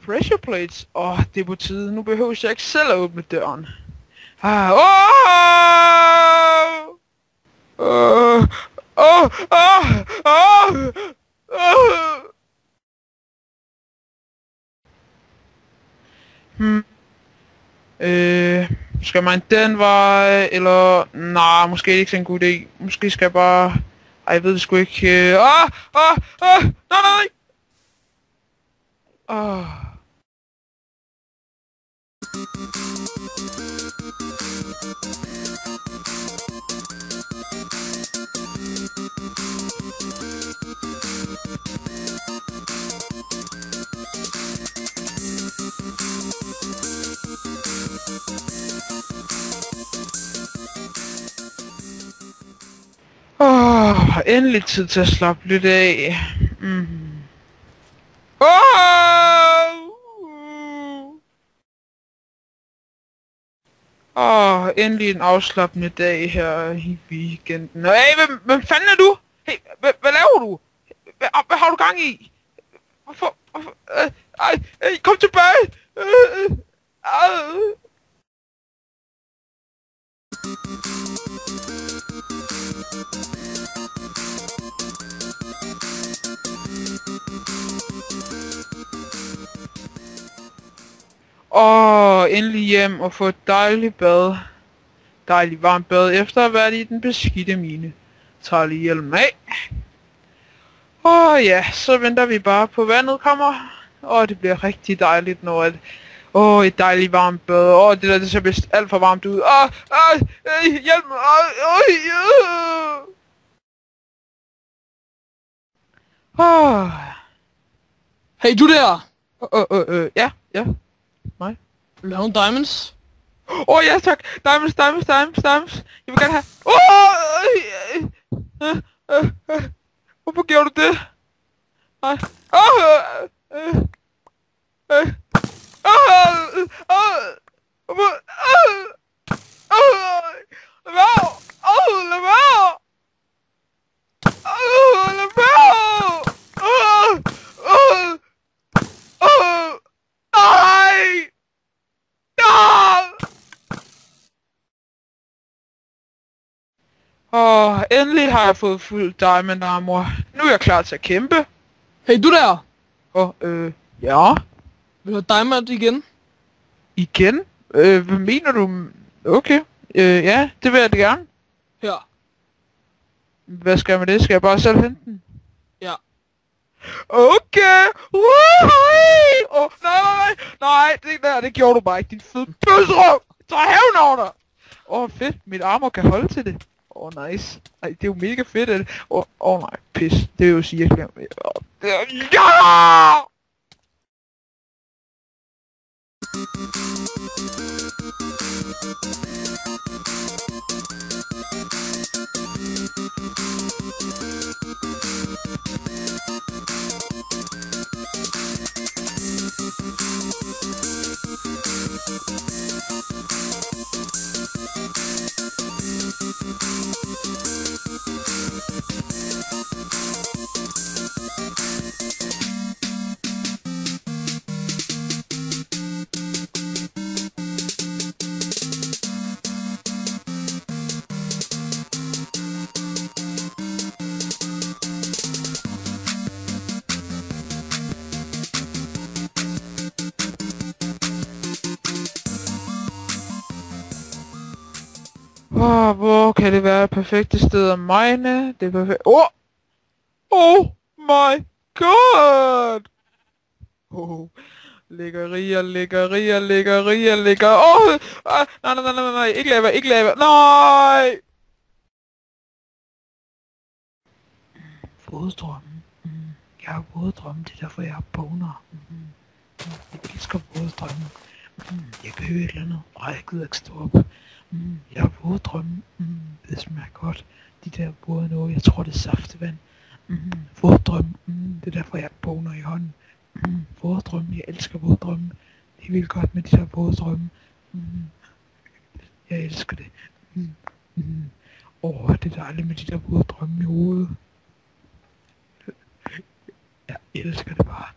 Pressure plates. Det er på tide. Nu behøver jeg ikke selv at åbne døren. Skal man den vej, eller... Nej, måske ikke så en god idé. Måske skal jeg bare... Ej, jeg ved det sgu ikke. Nej! Endelig tid til at slappe lidt af. Endelig en afslappende dag her i weekenden. Hey, hvem fanden er du? Hey, hvad laver du? Hvad har du gang i? Hvorfor? Kom tilbage! Endelig hjem og få et dejligt bad. Dejligt varmt bad efter at have været i den beskidte mine. Tager lige hjelmen af. Ja, så venter vi bare på vandet kommer. Det bliver rigtig dejligt når et dejligt varmt bad. Det ser vist alt for varmt ud. Hjælp mig. Hey, du der! Ja. Mig. Vil du have nogle diamonds? Ja tak. Diamonds. Jeg vil gerne have... Hvorfor gjorde du det? Nej. Endelig har jeg fået fuld diamond armor. Nu er jeg klar til at kæmpe. Hey, du der! Ja? Vil du have diamond igen? Igen? Hvad mener du? Okay. Ja, det vil jeg da gerne. Her. Hvad skal jeg med det? Skal jeg bare selv hente den? Ja. Okay! Nej, det gjorde du bare ikke, din fede bøsrøv! Tag hævn over dig! Fedt, mit armor kan holde til det. Nice. Ej, det er jo mega fedt, at det... nej, pis. Det vil jo sige, at jeg glemmer... Ja! Hvor kan det være perfekte sted at mine? Det er perfekt. Oh my god! Lækkerier. Nej, ikke lava. Nej! Våddrømme. Jeg har våddrømme, det er derfor jeg har boner. Jeg elsker våddrømme. Jeg kan høre et eller andet. Jeg gider ikke stå op. Jeg har våddrømme. Det smager godt. De der våde noget, jeg tror det er saftevand. Våddrømme. Det er derfor jeg har boner i hånden. Våddrømme, jeg elsker våddrømme. Det er vildt godt med de der våddrømme. Jeg elsker det. Det er dejligt med de der våde drømme i hovedet. Jeg elsker det bare.